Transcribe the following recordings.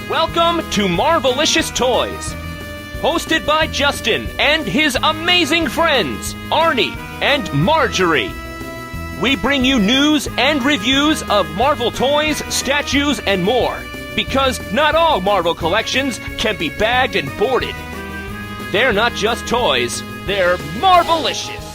Welcome to Marvelicious Toys, hosted by Justin and his amazing friends, Arnie and Marjorie. We bring you news and reviews of Marvel toys, statues, and more, because not all Marvel collections can be bagged and boarded. They're not just toys, they're Marvelicious.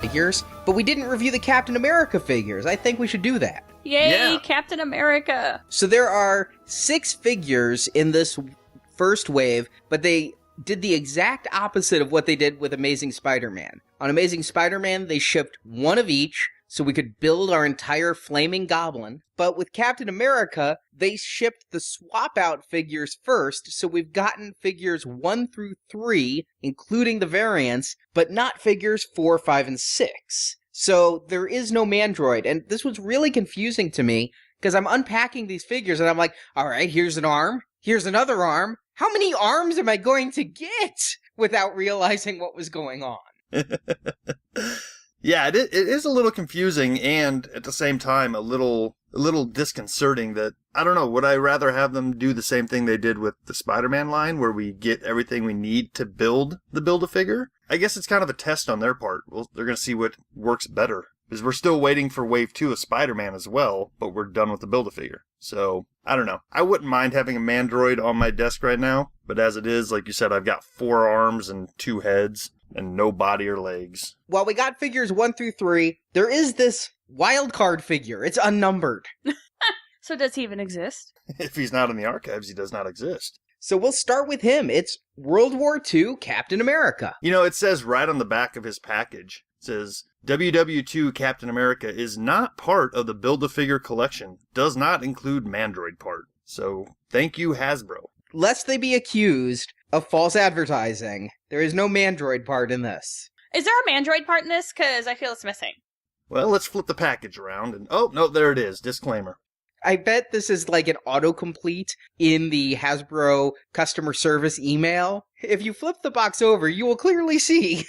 Figures, but we didn't review the Captain America figures. I think we should do that. Yay, Yeah. Captain America! So there are 6 figures in this first wave, but they did the exact opposite of what they did with Amazing Spider-Man. On Amazing Spider-Man, they shipped one of each, so we could build our entire flaming goblin. But with Captain America, they shipped the swap-out figures first, so we've gotten figures 1 through 3, including the variants, but not figures 4, 5, and 6. So there is no Mandroid, and this was really confusing to me, because I'm unpacking these figures, and I'm like, alright, here's an arm, here's another arm. How many arms am I going to get? Without realizing what was going on. Yeah, it is a little confusing, and at the same time, a little disconcerting that, I don't know, would I rather have them do the same thing they did with the Spider-Man line, where we get everything we need to build the Build-A-Figure? I guess it's kind of a test on their part. Well, they're going to see what works better. Because we're still waiting for Wave 2 of Spider-Man as well, but we're done with the Build-A-Figure. So, I don't know. I wouldn't mind having a Mandroid on my desk right now, but as it is, like you said, I've got 4 arms and 2 heads, and no body or legs. While we got figures 1 through 3, there is this wild card figure. It's unnumbered. So does he even exist? If he's not in the archives, he does not exist. So we'll start with him. It's World War II Captain America. You know, it says right on the back of his package, it says, WW2 Captain America is not part of the Build-A-Figure collection. Does not include Mandroid part. So, thank you, Hasbro. Lest they be accused of false advertising, there is no Mandroid part in this. Is there a Mandroid part in this? Because I feel it's missing. Well, let's flip the package around and... Oh, no, there it is. Disclaimer. I bet this is like an autocomplete in the Hasbro customer service email. If you flip the box over, you will clearly see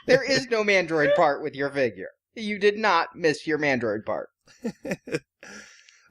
there is no Mandroid part with your figure. You did not miss your Mandroid part.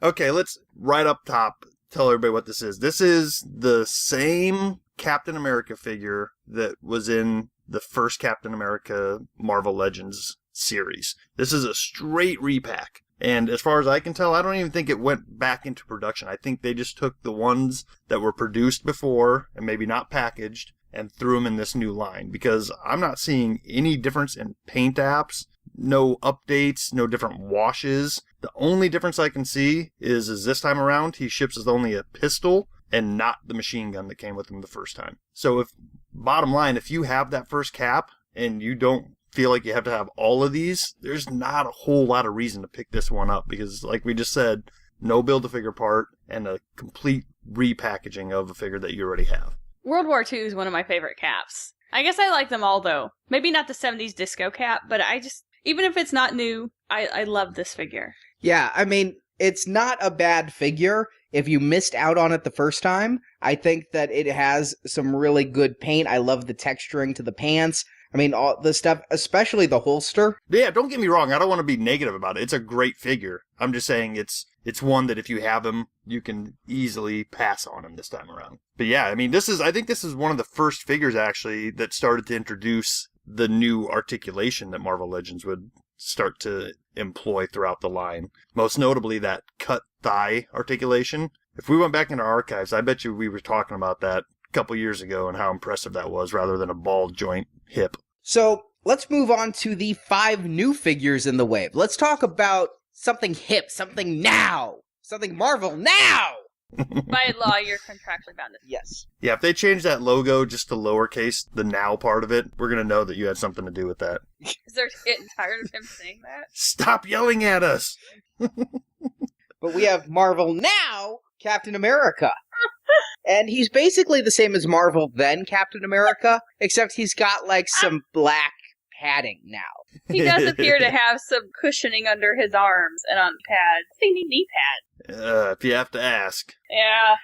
Okay, let's right up top tell everybody what this is. This is the same Captain America figure that was in the first Captain America Marvel Legends series. This is a straight repack. And as far as I can tell, I don't even think it went back into production. I think they just took the ones that were produced before and maybe not packaged and threw them in this new line, because I'm not seeing any difference in paint apps, no updates, no different washes. The only difference I can see is this time around he ships with only a pistol and not the machine gun that came with him the first time. So bottom line, if you have that first cap and you don't feel like you have to have all of these, there's not a whole lot of reason to pick this one up, because like we just said, no Build-A-Figure part and a complete repackaging of a figure that you already have. World War II is one of my favorite caps. I guess I like them all, though. Maybe not the 70s disco cap, but I just, even if it's not new, I love this figure. Yeah, I mean, it's not a bad figure. If you missed out on it the first time, I think that it has some really good paint. I love the texturing to the pants. I mean, all the stuff, especially the holster. Yeah, don't get me wrong. I don't want to be negative about it. It's a great figure. I'm just saying it's one that if you have him, you can easily pass on him this time around. But yeah, I mean, I think this is one of the first figures actually that started to introduce the new articulation that Marvel Legends would start to employ throughout the line. Most notably that cut thigh articulation. If we went back into our archives, I bet you we were talking about that a couple years ago and how impressive that was, rather than a ball joint hip. So let's move on to the 5 new figures in the wave. Let's talk about something hip, something now, something Marvel now. By law, you're contractually bound to. Yes. Yeah, if they change that logo just to lowercase, the now part of it, we're going to know that you had something to do with that. Is there getting tired of him saying that? Stop yelling at us! But we have Marvel now, Captain America. And he's basically the same as Marvel then Captain America, except he's got like some black padding now. He does appear to have some cushioning under his arms and on pads. I think knee pads. If you have to ask. Yeah.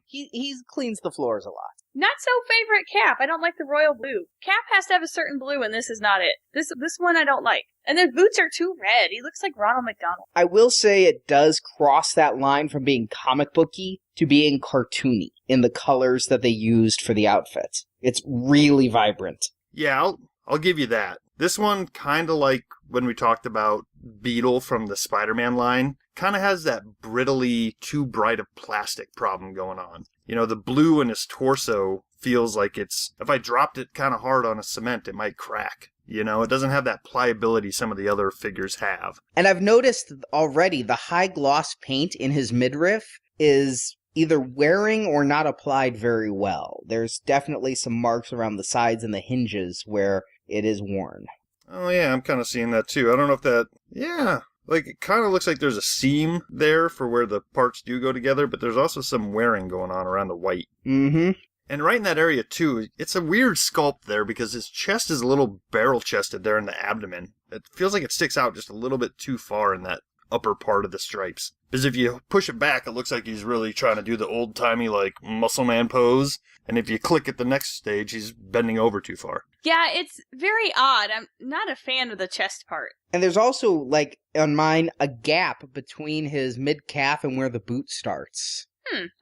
He cleans the floors a lot. Not so favorite Cap. I don't like the royal blue. Cap has to have a certain blue, and this is not it. This one I don't like. And the boots are too red. He looks like Ronald McDonald. I will say it does cross that line from being comic booky to being cartoony in the colors that they used for the outfits. It's really vibrant. Yeah, I'll give you that. This one, kind of like when we talked about Beetle from the Spider-Man line, kind of has that brittly, too bright of plastic problem going on. You know, the blue in his torso feels like it's, if I dropped it kind of hard on a cement, it might crack. You know, it doesn't have that pliability some of the other figures have. And I've noticed already the high gloss paint in his midriff is either wearing or not applied very well. There's definitely some marks around the sides and the hinges where it is worn. Oh yeah, I'm kind of seeing that too. I don't know if that, yeah, like it kind of looks like there's a seam there for where the parts do go together, but there's also some wearing going on around the white. Mm-hmm. And right in that area too, it's a weird sculpt there because his chest is a little barrel chested there in the abdomen. It feels like it sticks out just a little bit too far in that upper part of the stripes. Because if you push it back, it looks like he's really trying to do the old-timey, like, muscle man pose. And if you click at the next stage, he's bending over too far. Yeah, it's very odd. I'm not a fan of the chest part. And there's also, like, on mine, a gap between his mid-calf and where the boot starts.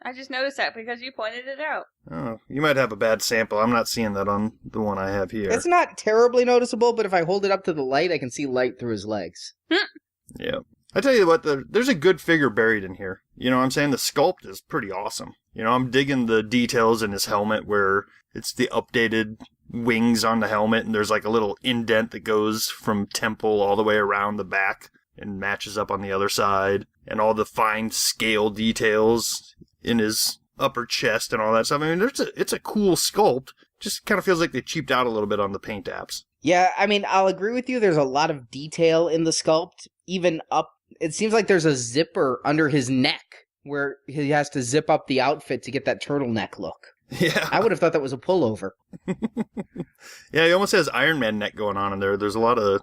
I just noticed that because you pointed it out. Oh, you might have a bad sample. I'm not seeing that on the one I have here. It's not terribly noticeable, but if I hold it up to the light, I can see light through his legs. Yeah. I tell you what, there's a good figure buried in here. You know what I'm saying? The sculpt is pretty awesome. You know, I'm digging the details in his helmet where it's the updated wings on the helmet, and there's like a little indent that goes from temple all the way around the back and matches up on the other side, and all the fine scale details in his upper chest and all that stuff. I mean, it's a cool sculpt. Just kind of feels like they cheaped out a little bit on the paint apps. Yeah, I mean, I'll agree with you. There's a lot of detail in the sculpt, even up. It seems like there's a zipper under his neck where he has to zip up the outfit to get that turtleneck look. Yeah. I would have thought that was a pullover. Yeah, he almost has Iron Man neck going on in there. There's a lot of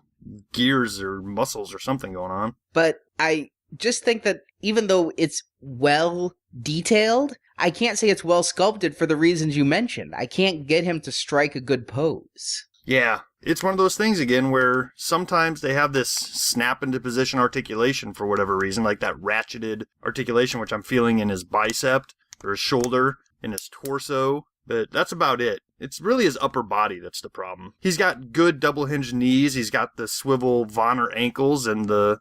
gears or muscles or something going on. But I just think that even though it's well detailed, I can't say it's well sculpted for the reasons you mentioned. I can't get him to strike a good pose. Yeah, it's one of those things again where sometimes they have this snap into position articulation for whatever reason, like that ratcheted articulation, which I'm feeling in his bicep or his shoulder, in his torso, but that's about it. It's really his upper body that's the problem. He's got good double-hinged knees, he's got the swivel Vonner ankles and the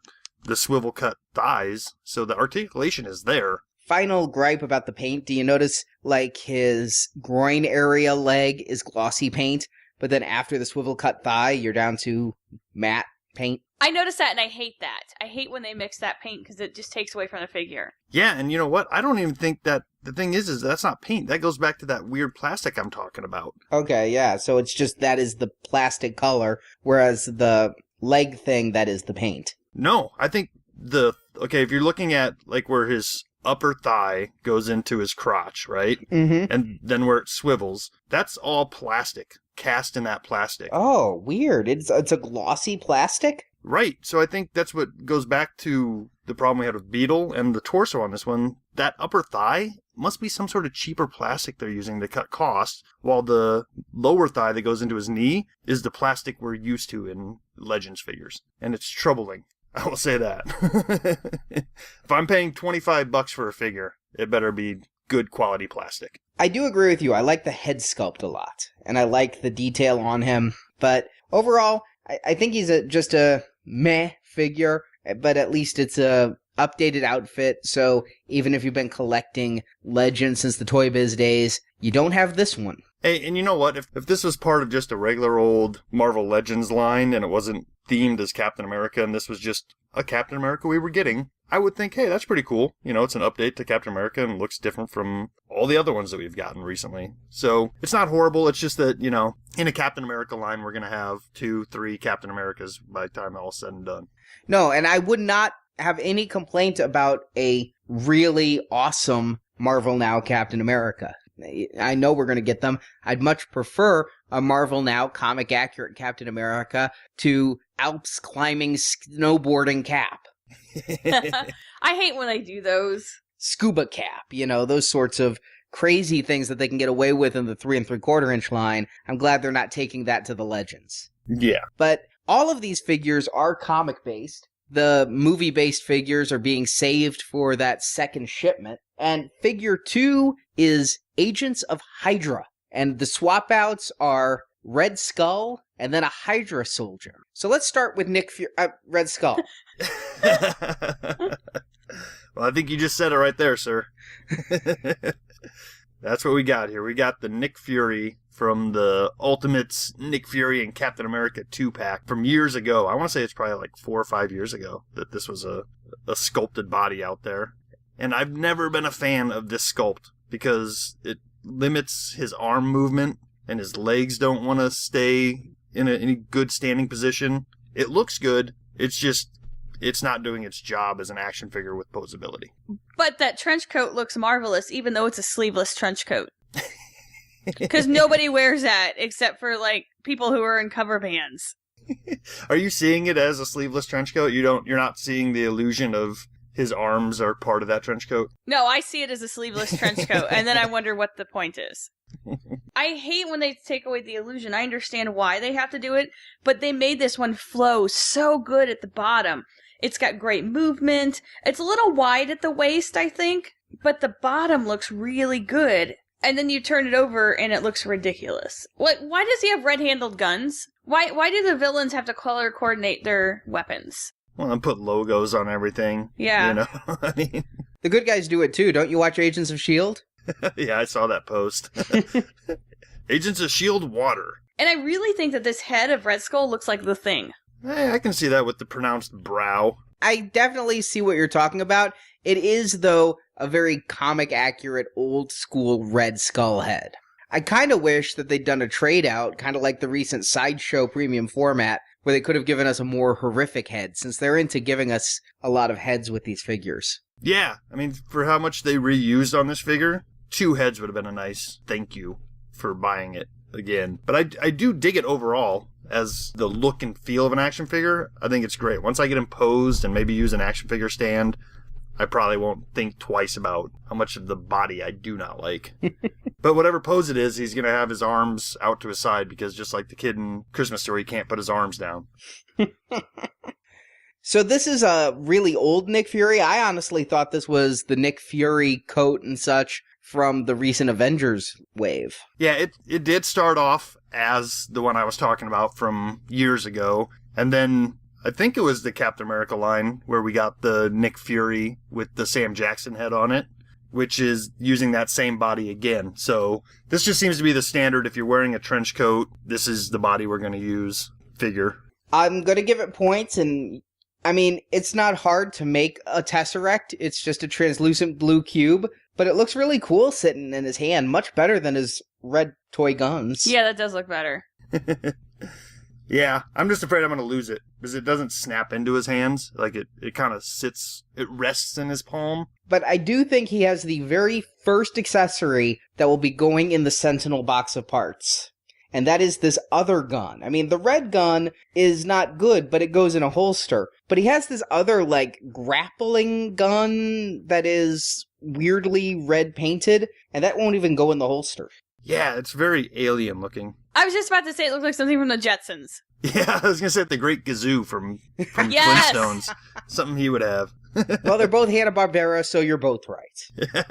swivel cut thighs, so the articulation is there. Final gripe about the paint, do you notice, like, his groin area leg is glossy paint, but then after the swivel cut thigh, you're down to matte paint? I noticed that, and I hate that. I hate when they mix that paint because it just takes away from the figure. Yeah, and you know what? I don't even think that the thing is that's not paint. That goes back to that weird plastic I'm talking about. Okay, yeah, so it's just that is the plastic color, whereas the leg thing, that is the paint. No, I think if you're looking at like where his upper thigh goes into his crotch, right? Mm-hmm. And then where it swivels, that's all plastic, cast in that plastic. Oh, weird. It's a glossy plastic? Right. So I think that's what goes back to the problem we had with Beetle and the torso on this one. That upper thigh must be some sort of cheaper plastic they're using to cut costs, while the lower thigh that goes into his knee is the plastic we're used to in Legends figures. And it's troubling. I will say that. If I'm paying $25 for a figure, it better be good quality plastic. I do agree with you. I like the head sculpt a lot, and I like the detail on him. But overall, I think he's just a meh figure, but at least it's a updated outfit. So even if you've been collecting Legends since the Toy Biz days, you don't have this one. Hey, and you know what? If this was part of just a regular old Marvel Legends line and it wasn't themed as Captain America and this was just a Captain America we were getting, I would think, hey, that's pretty cool. You know, it's an update to Captain America and looks different from all the other ones that we've gotten recently. So it's not horrible. It's just that, you know, in a Captain America line, we're going to have 2-3 Captain Americas by the time all is said and done. No, and I would not have any complaint about a really awesome Marvel Now Captain America. I know we're going to get them. I'd much prefer a Marvel Now comic accurate Captain America to Alps climbing snowboarding Cap. I hate when they do those. Scuba Cap, you know, those sorts of crazy things that they can get away with in the 3 3/4 inch line. I'm glad they're not taking that to the Legends. Yeah. But all of these figures are comic-based. The movie-based figures are being saved for that second shipment. And figure 2 is Agents of Hydra. And the swap-outs are Red Skull and then a Hydra soldier. So let's start with Red Skull. Well, I think you just said it right there, sir. That's what we got here. We got the Nick Fury from the Ultimates Nick Fury and Captain America 2-pack from years ago. I want to say it's probably like 4 or 5 years ago that this was a sculpted body out there. And I've never been a fan of this sculpt because it limits his arm movement and his legs don't want to stay in any good standing position. It looks good. It's not doing its job as an action figure with posability. But that trench coat looks marvelous, even though it's a sleeveless trench coat. Because nobody wears that except for, like, people who are in cover bands. Are you seeing it as a sleeveless trench coat? You're not seeing the illusion of his arms are part of that trench coat? No, I see it as a sleeveless trench coat, and then I wonder what the point is. I hate when they take away the illusion. I understand why they have to do it, but they made this one flow so good at the bottom. It's got great movement. It's a little wide at the waist, I think, but the bottom looks really good. And then you turn it over and it looks ridiculous. Why does he have red-handled guns? Why do the villains have to color coordinate their weapons? Well, and put logos on everything. Yeah. You know, I mean... The good guys do it too. Don't you watch Agents of S.H.I.E.L.D.? Yeah, I saw that post. Agents of S.H.I.E.L.D. water. And I really think that this head of Red Skull looks like the Thing. I can see that with the pronounced brow. I definitely see what you're talking about. It is, though, a very comic-accurate, old-school Red Skull head. I kind of wish that they'd done a trade-out, kind of like the recent Sideshow premium format, where they could have given us a more horrific head, since they're into giving us a lot of heads with these figures. Yeah, I mean, for how much they reused on this figure, 2 heads would have been a nice thank you for buying it again. But I do dig it overall as the look and feel of an action figure. I think it's great. Once I get him posed and maybe use an action figure stand, I probably won't think twice about how much of the body I do not like. But whatever pose it is, he's going to have his arms out to his side because just like the kid in Christmas Story, he can't put his arms down. So this is a really old Nick Fury. I honestly thought this was the Nick Fury coat and such from the recent Avengers wave. Yeah, it did start off as the one I was talking about from years ago. And then I think it was the Captain America line where we got the Nick Fury with the Sam Jackson head on it, which is using that same body again. So this just seems to be the standard. If you're wearing a trench coat, this is the body we're going to use figure. I'm going to give it points, and I mean, it's not hard to make a Tesseract. It's just a translucent blue cube, but it looks really cool sitting in his hand, much better than his red toy guns. Yeah, that does look better. Yeah, I'm just afraid I'm going to lose it because it doesn't snap into his hands. Like it kind of sits, it rests in his palm. But I do think he has the very first accessory that will be going in the Sentinel box of parts. And that is this other gun. I mean, the red gun is not good, but it goes in a holster. But he has this other, like, grappling gun that is weirdly red painted, and that won't even go in the holster. Yeah, it's very alien looking. I was just about to say it looks like something from the Jetsons. Yeah, I was going to say the Great Gazoo from Yes! Flintstones. Something he would have. Well, they're both Hanna-Barbera, so you're both right.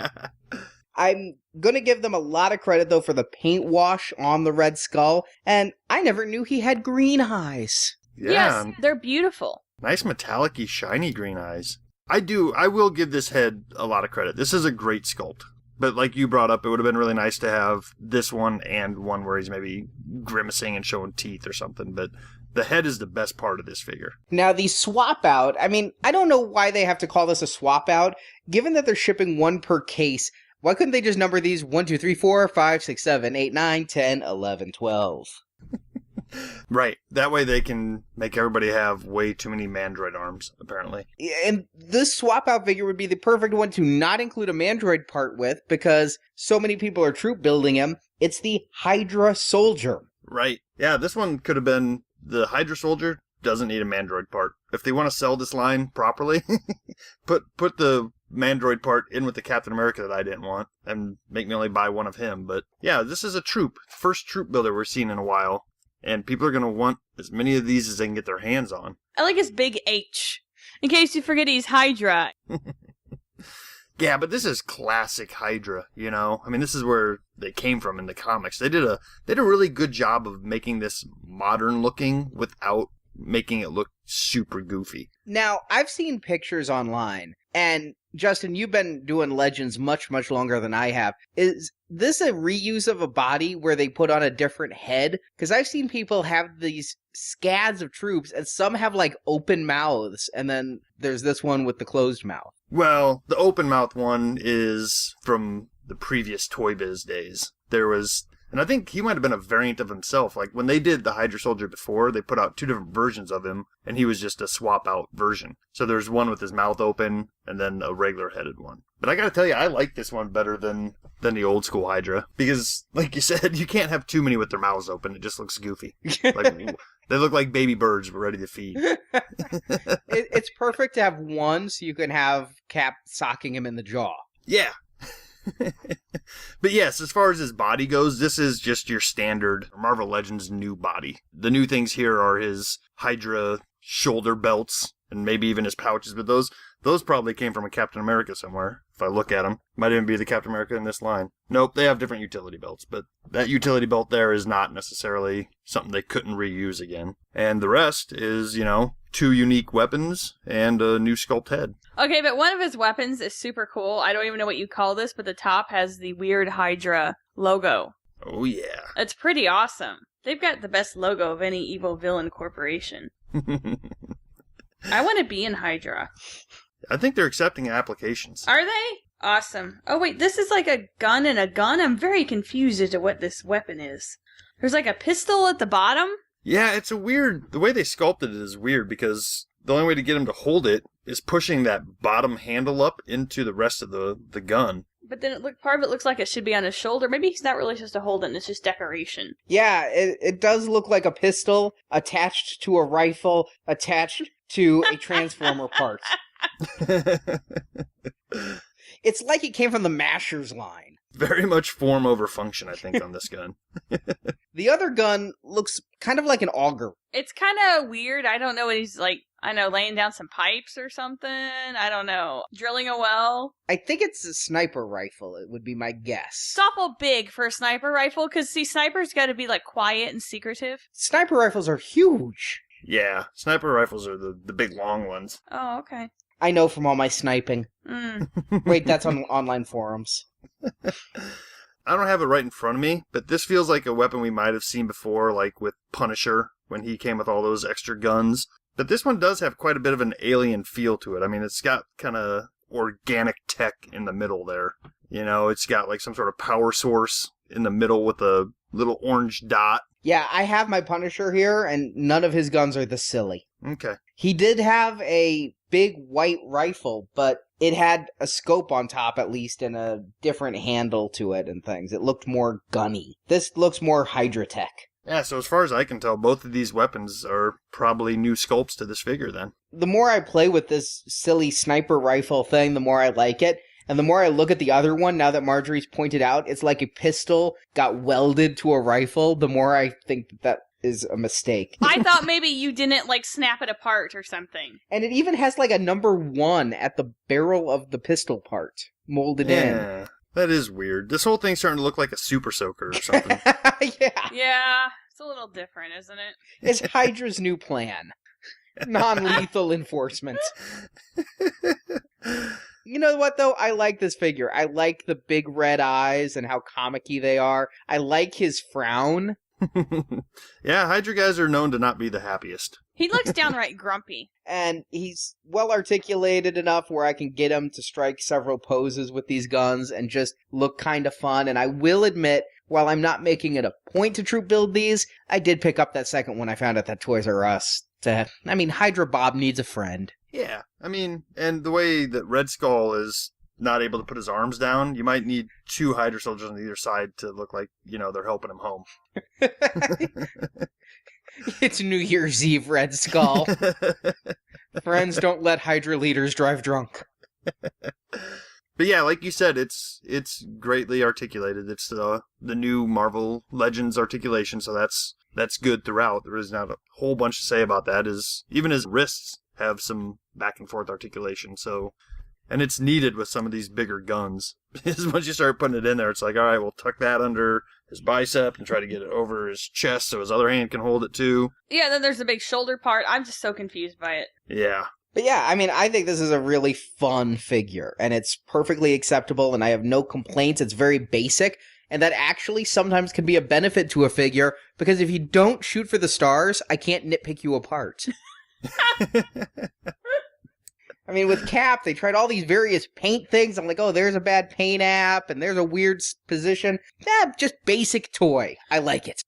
I'm going to give them a lot of credit, though, for the paint wash on the Red Skull, and I never knew he had green eyes. Yeah. Yes, they're beautiful. Nice metallic-y, shiny green eyes. I will give this head a lot of credit. This is a great sculpt. But like you brought up, it would have been really nice to have this one and one where he's maybe grimacing and showing teeth or something. But the head is the best part of this figure. Now, the swap out, I mean, I don't know why they have to call this a swap out. Given that they're shipping one per case, why couldn't they just number these 1, 2, 3, 4, 5, 6, 7, 8, 9, 10, 11, 12? Right. That way they can make everybody have way too many Mandroid arms, apparently. And this swap out figure would be the perfect one to not include a Mandroid part with, because so many people are troop building him. It's the Hydra Soldier. Right. Yeah, this one could have been the Hydra Soldier doesn't need a Mandroid part. If they want to sell this line properly, put the Mandroid part in with the Captain America that I didn't want and make me only buy one of him. But yeah, this is a troop. First troop builder we're seeing in a while. and people are going to want as many of these as they can get their hands on. I like his big H. In case you forget he's Hydra. Yeah, but this is classic Hydra, you know? I mean, this is where they came from in the comics. They did a really good job of making this modern looking without making it look super goofy. Now, I've seen pictures online, and Justin, you've been doing Legends much, much longer than I have. Is this a reuse of a body where they put on a different head? Because I've seen people have these scads of troops, and some have, like, open mouths, and then there's this one with the closed mouth. Well, the open mouth one is from the previous Toy Biz days. There was, and I think he might have been a variant of himself. Like, when they did the Hydra Soldier before, they put out 2 different versions of him, and he was just a swap-out version. So there's one with his mouth open, and then a regular-headed one. But I gotta tell you, I like this one better than the old-school Hydra. Because, like you said, you can't have too many with their mouths open. It just looks goofy. Like, they look like baby birds ready to feed. It's perfect to have one so you can have Cap socking him in the jaw. Yeah. But yes, as far as his body goes, this is just your standard Marvel Legends new body. The new things here are his Hydra shoulder belts and maybe even his pouches, but those probably came from a Captain America somewhere, if I look at them. Might even be the Captain America in this line. Nope, they have different utility belts, but that utility belt there is not necessarily something they couldn't reuse again. And the rest is, 2 unique weapons and a new sculpt head. Okay, but one of his weapons is super cool. I don't even know what you call this, but the top has the weird Hydra logo. Oh, yeah. It's pretty awesome. They've got the best logo of any evil villain corporation. I want to be in Hydra. I think they're accepting applications. Are they? Awesome. Oh, wait, this is like a gun and a gun? I'm very confused as to what this weapon is. There's like a pistol at the bottom? Yeah, it's a weird... The way they sculpted it is weird because the only way to get him to hold it is pushing that bottom handle up into the rest of the gun. But then part of it looks like it should be on his shoulder. Maybe he's not really supposed to hold it and it's just decoration. Yeah, it does look like a pistol attached to a rifle, attached to a transformer part. It's like it came from the Mashers line. Very much form over function, I think, on this gun. The other gun looks kind of like an auger. It's kind of weird. I don't know what he's like. I know, laying down some pipes or something. I don't know. Drilling a well. I think it's a sniper rifle, it would be my guess. It's awful big for a sniper rifle, because, see, snipers got to be, like, quiet and secretive. Sniper rifles are huge. Yeah, sniper rifles are the big long ones. Oh, okay. I know from all my sniping. Wait, that's on online forums. I don't have it right in front of me, but this feels like a weapon we might have seen before, like with Punisher, when he came with all those extra guns. But this one does have quite a bit of an alien feel to it. I mean, it's got kind of organic tech in the middle there. It's got like some sort of power source in the middle with a little orange dot. Yeah, I have my Punisher here, and none of his guns are this silly. Okay. He did have a big white rifle, but it had a scope on top at least and a different handle to it and things. It looked more gunny. This looks more Hydra tech. Yeah, so as far as I can tell, both of these weapons are probably new sculpts to this figure then. The more I play with this silly sniper rifle thing, the more I like it. And the more I look at the other one, now that Marjorie's pointed out, it's like a pistol got welded to a rifle, the more I think that is a mistake. I thought maybe you didn't, like, snap it apart or something. And it even has, like, a number 1 at the barrel of the pistol part molded in. Yeah, that is weird. This whole thing's starting to look like a super soaker or something. Yeah. Yeah, it's a little different, isn't it? It's Hydra's new plan. Non-lethal enforcement. You know what, though? I like this figure. I like the big red eyes and how comic-y they are. I like his frown. Yeah, Hydra guys are known to not be the happiest. He looks downright grumpy. And he's well-articulated enough where I can get him to strike several poses with these guns and just look kind of fun. And I will admit, while I'm not making it a point to troop build these, I did pick up that second one I found at that Toys R Us. Hydra Bob needs a friend. Yeah, and the way that Red Skull is not able to put his arms down, you might need 2 Hydra soldiers on either side to look like, they're helping him home. It's New Year's Eve, Red Skull. Friends don't let Hydra leaders drive drunk. But yeah, like you said, it's greatly articulated. It's the new Marvel Legends articulation, so that's that's good throughout. There is not a whole bunch to say about that. Even his wrists have some back and forth articulation, so... And it's needed with some of these bigger guns. Once you start putting it in there, it's like, all right, we'll tuck that under his bicep and try to get it over his chest so his other hand can hold it too. Yeah, then there's the big shoulder part. I'm just so confused by it. Yeah. But yeah, I mean, I think this is a really fun figure, and it's perfectly acceptable, and I have no complaints. It's very basic, and that actually sometimes can be a benefit to a figure, because if you don't shoot for the stars, I can't nitpick you apart. I mean, with Cap, they tried all these various paint things. I'm like, oh, there's a bad paint app, and there's a weird position. Just basic toy. I like it.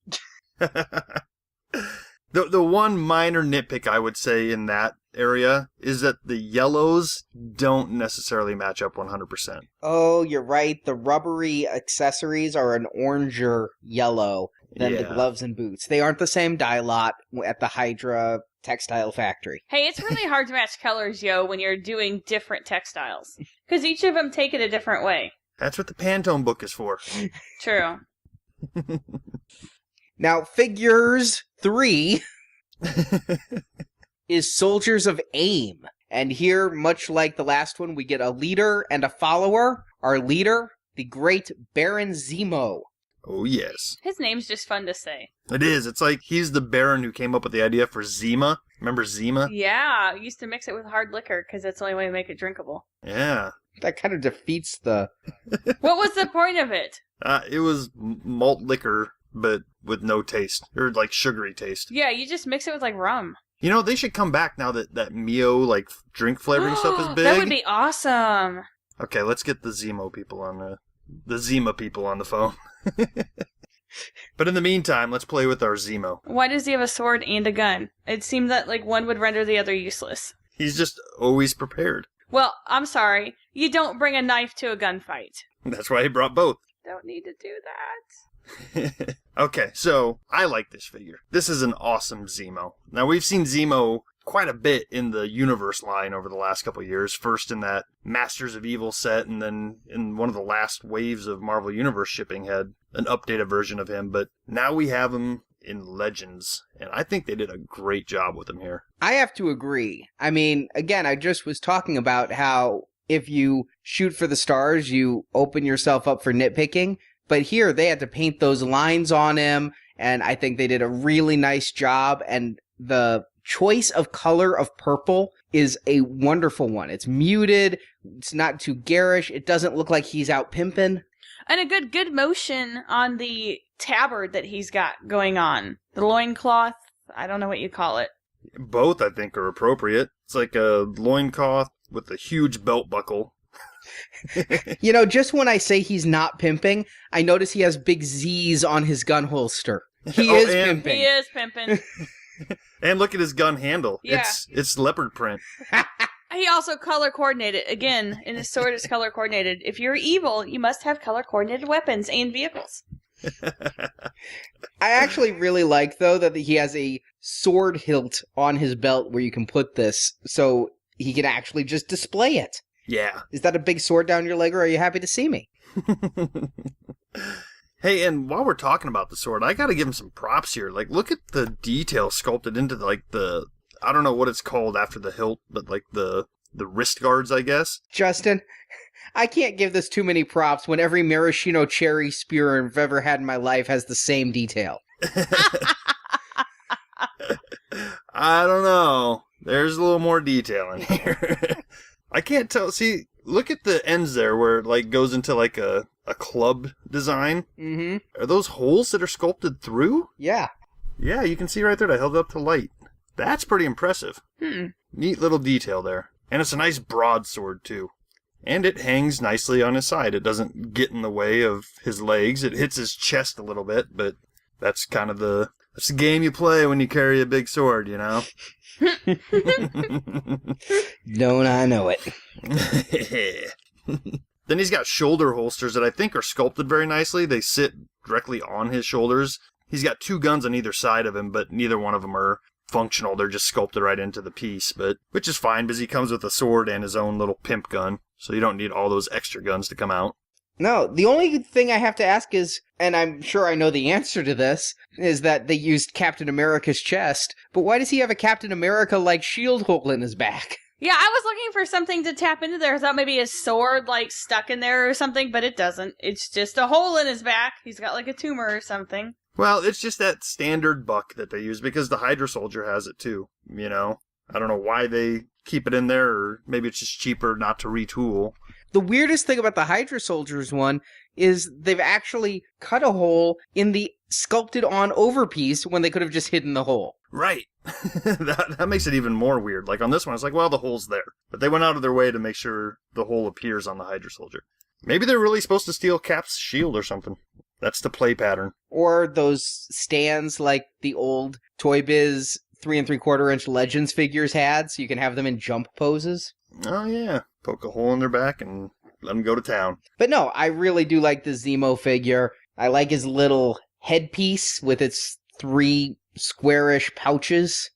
The one minor nitpick I would say in that area is that the yellows don't necessarily match up 100%. Oh, you're right. The rubbery accessories are an oranger yellow than the gloves and boots. They aren't the same dye lot at the Hydra textile factory. Hey, it's really hard to match colors, yo, when you're doing different textiles. Because each of them take it a different way. That's what the Pantone book is for. True. Now, figures 3 is Soldiers of A.I.M. And here, much like the last one, we get a leader and a follower. Our leader, the great Baron Zemo. Oh, yes. His name's just fun to say. It is. It's like he's the Baron who came up with the idea for Zima. Remember Zima? Yeah, used to mix it with hard liquor because that's the only way to make it drinkable. Yeah. That kind of defeats the... What was the point of it? It was malt liquor, but with no taste. Or like sugary taste. Yeah, you just mix it with like rum. You know, they should come back now that Mio like drink flavoring stuff is big. That would be awesome. Okay, let's get the Zemo people on the Zima people on the phone. But in the meantime, let's play with our Zemo. Why does he have a sword and a gun? It seemed that like one would render the other useless. He's just always prepared. Well, I'm sorry. You don't bring a knife to a gunfight. That's why he brought both. Don't need to do that. Okay, so I like this figure. This is an awesome Zemo. Now, we've seen Zemo quite a bit in the Universe line over the last couple of years. First in that Masters of Evil set, and then in one of the last waves of Marvel Universe shipping had an updated version of him. But now we have him in Legends, and I think they did a great job with him here. I have to agree. I mean, again, I just was talking about how if you shoot for the stars, you open yourself up for nitpicking. But here, they had to paint those lines on him, and I think they did a really nice job, and the choice of color of purple is a wonderful one. It's muted, it's not too garish, it doesn't look like he's out pimping. And a good motion on the tabard that he's got going on. The loincloth, I don't know what you call it. Both, I think, are appropriate. It's like a loincloth with a huge belt buckle. You know, just when I say he's not pimping, I notice he has big Z's on his gun holster. He is pimping. He is pimping. And look at his gun handle. Yeah. It's leopard print. He also color coordinated. Again, and his sword is color coordinated. If you're evil, you must have color coordinated weapons and vehicles. I actually really like, though, that he has a sword hilt on his belt where you can put this, so he can actually just display it. Yeah. Is that a big sword down your leg, or are you happy to see me? Hey, and while we're talking about the sword, I gotta give him some props here. Like, look at the detail sculpted into, I don't know what it's called after the hilt, but like the wrist guards, I guess. Justin, I can't give this too many props when every maraschino cherry spear I've ever had in my life has the same detail. I don't know. There's a little more detail in here. I can't tell. See, look at the ends there where it like goes into like a club design. Mm-hmm. Are those holes that are sculpted through? Yeah. Yeah, you can see right there. I held it up to light. That's pretty impressive. Neat little detail there. And it's a nice broadsword, too. And it hangs nicely on his side. It doesn't get in the way of his legs. It hits his chest a little bit, but that's kind of that's the game you play when you carry a big sword, you know? Don't I know it. Then he's got shoulder holsters that I think are sculpted very nicely. They sit directly on his shoulders. He's got two guns on either side of him, but neither one of them are functional. They're just sculpted right into the piece, which is fine because he comes with a sword and his own little pimp gun, so you don't need all those extra guns to come out. No, the only thing I have to ask is, and I'm sure I know the answer to this, is that they used Captain America's chest, but why does he have a Captain America-like shield hole in his back? Yeah, I was looking for something to tap into there. I thought maybe his sword, like, stuck in there or something, but it doesn't. It's just a hole in his back. He's got, like, a tumor or something. Well, it's just that standard buck that they use because the Hydra Soldier has it too, you know? I don't know why they keep it in there, or maybe it's just cheaper not to retool. The weirdest thing about the Hydra Soldiers one is they've actually cut a hole in the sculpted on over piece when they could have just hidden the hole. Right. that makes it even more weird. Like on this one, it's like, well, the hole's there. But they went out of their way to make sure the hole appears on the Hydra Soldier. Maybe they're really supposed to steal Cap's shield or something. That's the play pattern. Or those stands like the old Toy Biz 3 3/4 inch Legends figures had, so you can have them in jump poses. Oh, yeah. Poke a hole in their back and let them go to town. But no, I really do like the Zemo figure. I like his little headpiece with its 3 squarish pouches.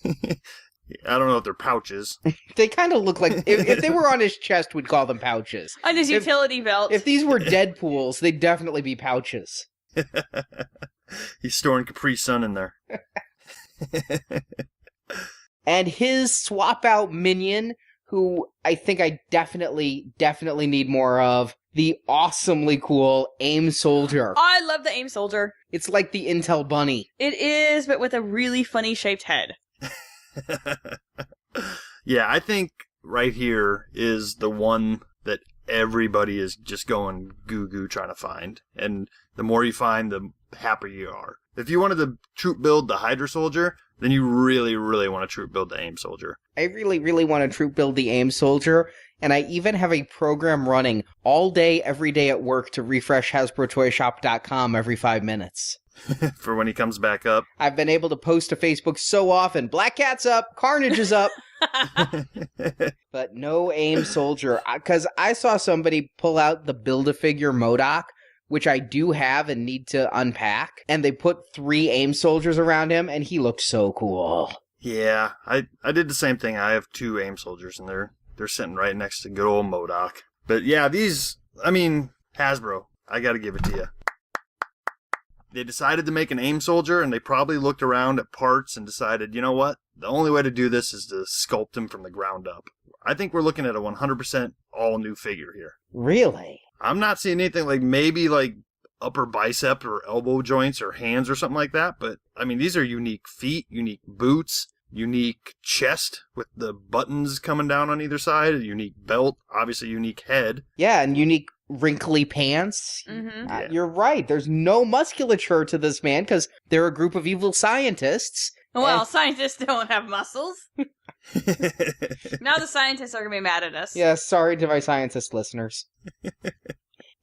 I don't know if they're pouches. They kind of look like, if they were on his chest, we'd call them pouches. On his utility belt. If these were Deadpools, they'd definitely be pouches. He's storing Capri Sun in there. And his swap out minion, who I think I definitely need more of, the awesomely cool A.I.M Soldier. Oh, I love the A.I.M Soldier. It's like the Intel Bunny. It is, but with a really funny shaped head. Yeah, I think right here is the one that everybody is just going goo trying to find. And the more you find, the happier you are. If you wanted to troop build the Hydra Soldier, then you really want to troop build the A.I.M Soldier. I really want to troop build the A.I.M Soldier, and I even have a program running all day, every day at work to refresh HasbroToyShop.com every 5 minutes. For when he comes back up. I've been able to post to Facebook so often, Black Cat's up, Carnage is up. But no A.I.M Soldier, because I saw somebody pull out the Build-A-Figure MODOK, which I do have and need to unpack, and they put 3 A.I.M Soldiers around him, and he looked so cool. Yeah, I did the same thing. I have 2 A.I.M Soldiers, and they're sitting right next to good old MODOK. But yeah, Hasbro, I gotta give it to you. They decided to make an A.I.M Soldier, and they probably looked around at parts and decided, you know what? The only way to do this is to sculpt him from the ground up. I think we're looking at a 100% all-new figure here. Really? I'm not seeing anything like maybe like upper bicep or elbow joints or hands or something like that, but I mean, these are unique feet, unique boots, unique chest with the buttons coming down on either side, a unique belt, obviously unique head. Yeah, and unique wrinkly pants. Mm-hmm. You're right. There's no musculature to this man because they're a group of evil scientists. Well, scientists don't have muscles. Now the scientists are going to be mad at us. Yeah, sorry to my scientist listeners.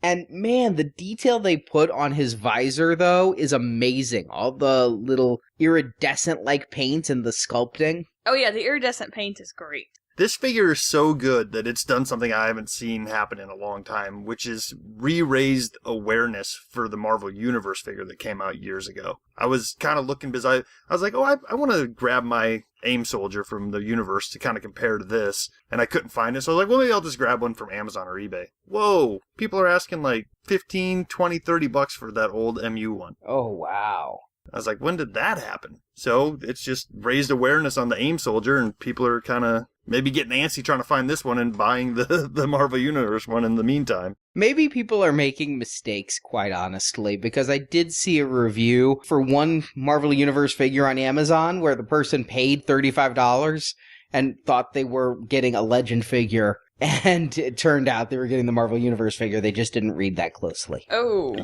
And man, the detail they put on his visor, though, is amazing. All the little iridescent-like paint and the sculpting. Oh yeah, the iridescent paint is great. This figure is so good that it's done something I haven't seen happen in a long time, which is re-raised awareness for the Marvel Universe figure that came out years ago. I was kind of looking because I was like, I want to grab my A.I.M Soldier from the universe to kind of compare to this, and I couldn't find it, so I was like, well, maybe I'll just grab one from Amazon or eBay. Whoa! People are asking like $15, $20, $30 for that old MU one. Oh, wow. I was like, when did that happen? So it's just raised awareness on the A.I.M Soldier, and people are kind of maybe getting antsy trying to find this one and buying the Marvel Universe one in the meantime. Maybe people are making mistakes, quite honestly, because I did see a review for one Marvel Universe figure on Amazon where the person paid $35 and thought they were getting a Legend figure. And it turned out they were getting the Marvel Universe figure. They just didn't read that closely. Oh.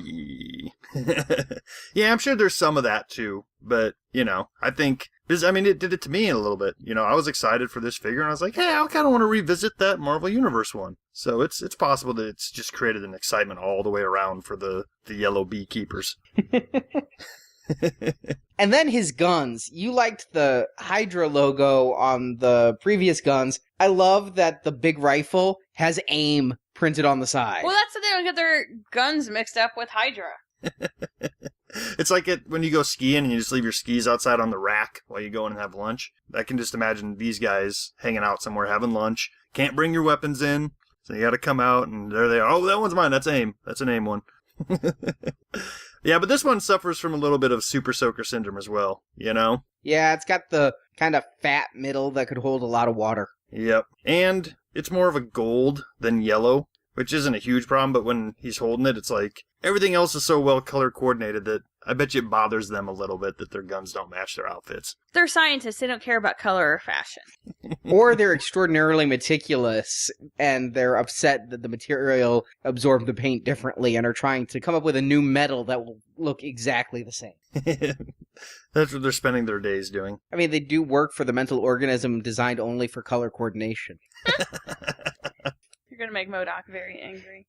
Yeah, I'm sure there's some of that too. But, I think, it did it to me a little bit. I was excited for this figure and I was like, hey, I kind of want to revisit that Marvel Universe one. So it's possible that it's just created an excitement all the way around for the yellow beekeepers. And then his guns. You liked the Hydra logo on the previous guns. I love that the big rifle has A.I.M printed on the side. Well, that's so they don't get their guns mixed up with Hydra. It's like when you go skiing and you just leave your skis outside on the rack while you go in and have lunch. I can just imagine these guys hanging out somewhere having lunch. Can't bring your weapons in. So you got to come out, and there they are. Oh, that one's mine. That's AIM. That's an AIM one. Yeah, but this one suffers from a little bit of Super Soaker Syndrome as well, you know? Yeah, it's got the kind of fat middle that could hold a lot of water. Yep. And it's more of a gold than yellow, which isn't a huge problem, but when he's holding it, it's like everything else is so well color coordinated that I bet you it bothers them a little bit that their guns don't match their outfits. They're scientists. They don't care about color or fashion. Or they're extraordinarily meticulous and they're upset that the material absorbed the paint differently and are trying to come up with a new metal that will look exactly the same. That's what they're spending their days doing. I mean, they do work for the mental organism designed only for color coordination. You're going to make MODOK very angry.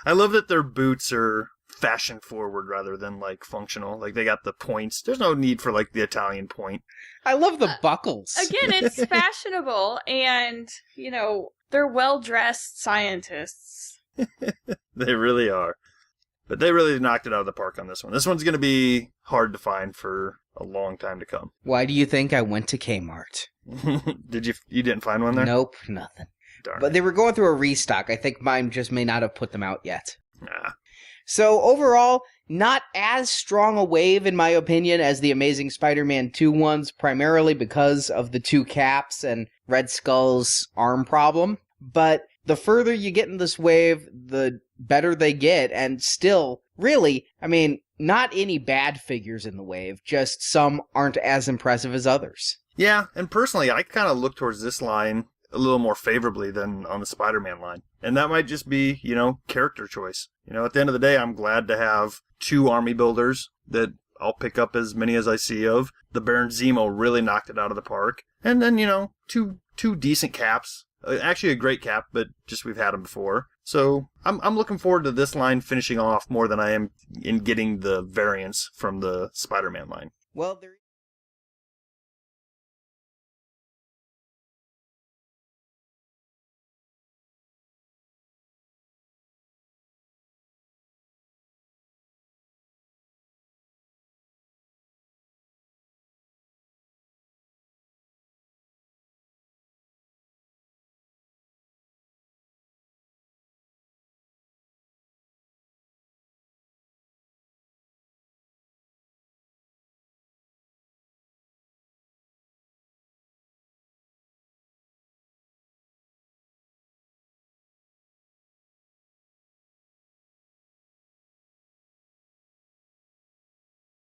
I love that their boots are fashion forward rather than like functional. Like they got the points. There's no need for like the Italian point. I love the buckles. Again, it's fashionable and, you know, they're well-dressed scientists. They really are. But they really knocked it out of the park on this one. This one's going to be hard to find for a long time to come. Why do you think I went to Kmart? Did you didn't find one there? Nope, nothing. Darn But it. they were going through a restock. I think mine just may not have put them out yet. Nah. So overall, not as strong a wave in my opinion as the Amazing Spider-Man 2 ones, primarily because of the 2 caps and Red Skull's arm problem. But the further you get in this wave, the better they get, and still, really, I mean, not any bad figures in the wave, just some aren't as impressive as others. Yeah, and personally, I kind of look towards this line a little more favorably than on the Spider-Man line. And that might just be, you know, character choice. You know, at the end of the day, I'm glad to have 2 army builders that I'll pick up as many as I see of. The Baron Zemo really knocked it out of the park. And then, you know, two decent caps. Actually a great cap, but just we've had them before. So I'm looking forward to this line finishing off more than I am in getting the variants from the Spider-Man line. Well, there